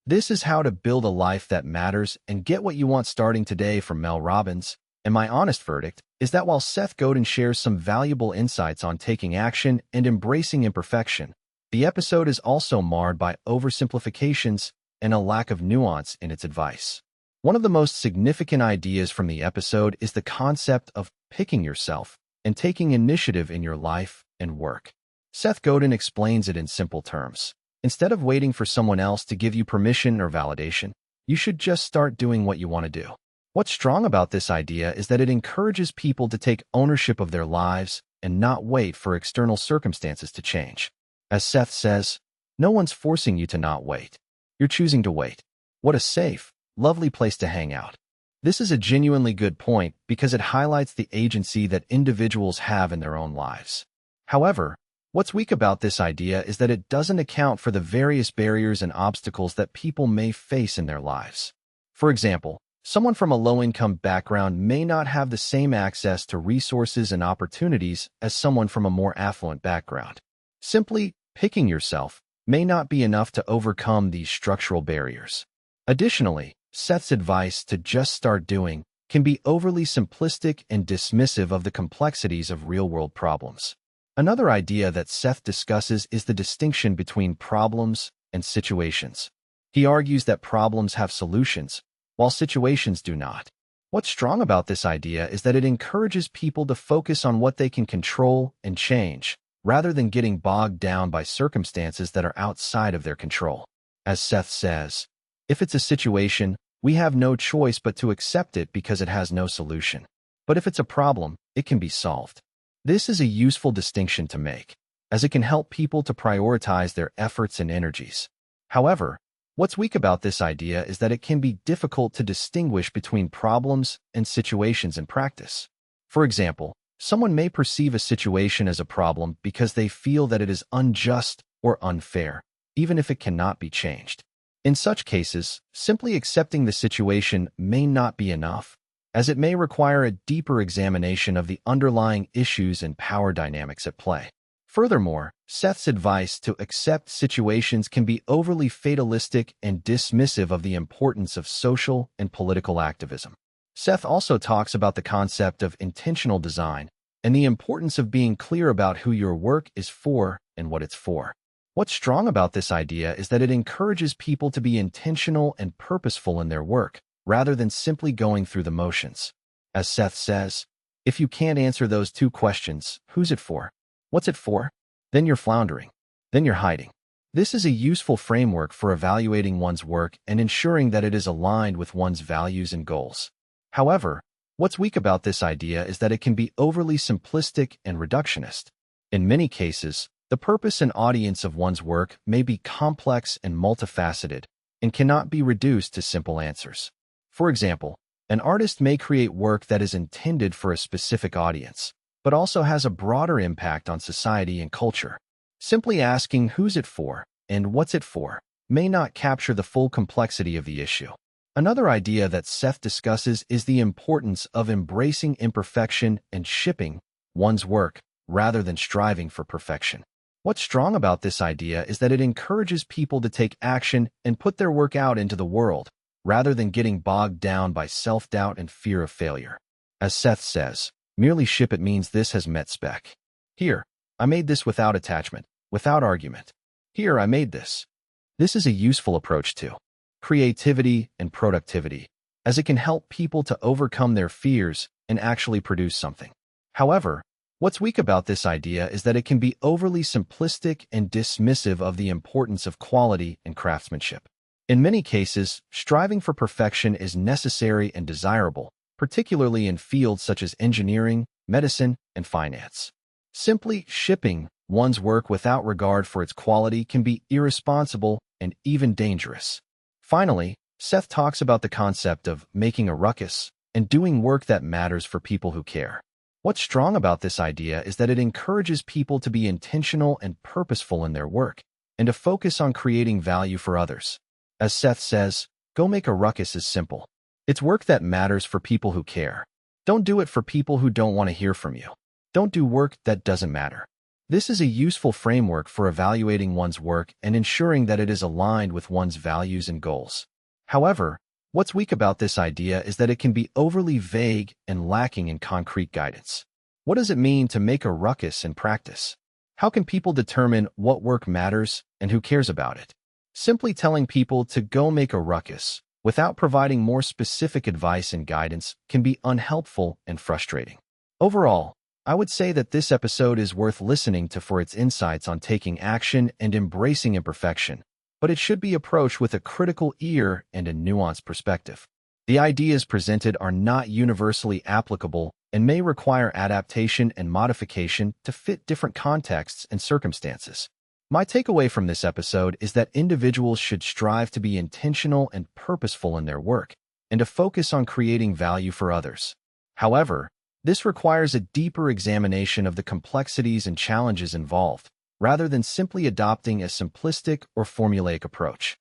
This is how to build a life that matters and get what you want starting today from Mel Robbins. And my honest verdict is that while Seth Godin shares some valuable insights on taking action and embracing imperfection, the episode is also marred by oversimplifications and a lack of nuance in its advice. One of the most significant ideas from the episode is the concept of picking yourself and taking initiative in your life and work. Seth Godin explains it in simple terms. Instead of waiting for someone else to give you permission or validation, you should just start doing what you want to do. What's strong about this idea is that it encourages people to take ownership of their lives and not wait for external circumstances to change. As Seth says, no one's forcing you to not wait. You're choosing to wait. What a safe, lovely place to hang out. This is a genuinely good point because it highlights the agency that individuals have in their own lives. However, what's weak about this idea is that it doesn't account for the various barriers and obstacles that people may face in their lives. For example, someone from a low-income background may not have the same access to resources and opportunities as someone from a more affluent background. Simply picking yourself may not be enough to overcome these structural barriers. Additionally, Seth's advice to just start doing can be overly simplistic and dismissive of the complexities of real-world problems. Another idea that Seth discusses is the distinction between problems and situations. He argues that problems have solutions, while situations do not. What's strong about this idea is that it encourages people to focus on what they can control and change, rather than getting bogged down by circumstances that are outside of their control. As Seth says, if it's a situation, we have no choice but to accept it because it has no solution. But if it's a problem, it can be solved. This is a useful distinction to make, as it can help people to prioritize their efforts and energies. However, what's weak about this idea is that it can be difficult to distinguish between problems and situations in practice. For example, someone may perceive a situation as a problem because they feel that it is unjust or unfair, even if it cannot be changed. In such cases, simply accepting the situation may not be enough, as it may require a deeper examination of the underlying issues and power dynamics at play. Furthermore, Seth's advice to accept situations can be overly fatalistic and dismissive of the importance of social and political activism. Seth also talks about the concept of intentional design and the importance of being clear about who your work is for and what it's for. What's strong about this idea is that it encourages people to be intentional and purposeful in their work, rather than simply going through the motions. As Seth says, if you can't answer those two questions, who's it for? What's it for? Then you're floundering. Then you're hiding. This is a useful framework for evaluating one's work and ensuring that it is aligned with one's values and goals. However, what's weak about this idea is that it can be overly simplistic and reductionist. In many cases, the purpose and audience of one's work may be complex and multifaceted and cannot be reduced to simple answers. For example, an artist may create work that is intended for a specific audience, but also has a broader impact on society and culture. Simply asking who's it for and what's it for may not capture the full complexity of the issue. Another idea that Seth discusses is the importance of embracing imperfection and shipping one's work rather than striving for perfection. What's strong about this idea is that it encourages people to take action and put their work out into the world, rather than getting bogged down by self-doubt and fear of failure. As Seth says, merely ship it means this has met spec. Here, I made this without attachment, without argument. Here, I made this. This is a useful approach to creativity and productivity, as it can help people to overcome their fears and actually produce something. However, what's weak about this idea is that it can be overly simplistic and dismissive of the importance of quality and craftsmanship. In many cases, striving for perfection is necessary and desirable, particularly in fields such as engineering, medicine, and finance. Simply shipping one's work without regard for its quality can be irresponsible and even dangerous. Finally, Seth talks about the concept of making a ruckus and doing work that matters for people who care. What's strong about this idea is that it encourages people to be intentional and purposeful in their work, and to focus on creating value for others. As Seth says, go make a ruckus is simple. It's work that matters for people who care. Don't do it for people who don't want to hear from you. Don't do work that doesn't matter. This is a useful framework for evaluating one's work and ensuring that it is aligned with one's values and goals. However, what's weak about this idea is that it can be overly vague and lacking in concrete guidance. What does it mean to make a ruckus in practice? How can people determine what work matters and who cares about it? Simply telling people to go make a ruckus without providing more specific advice and guidance can be unhelpful and frustrating. Overall, I would say that this episode is worth listening to for its insights on taking action and embracing imperfection, but it should be approached with a critical ear and a nuanced perspective. The ideas presented are not universally applicable and may require adaptation and modification to fit different contexts and circumstances. My takeaway from this episode is that individuals should strive to be intentional and purposeful in their work and to focus on creating value for others. However, this requires a deeper examination of the complexities and challenges involved, rather than simply adopting a simplistic or formulaic approach.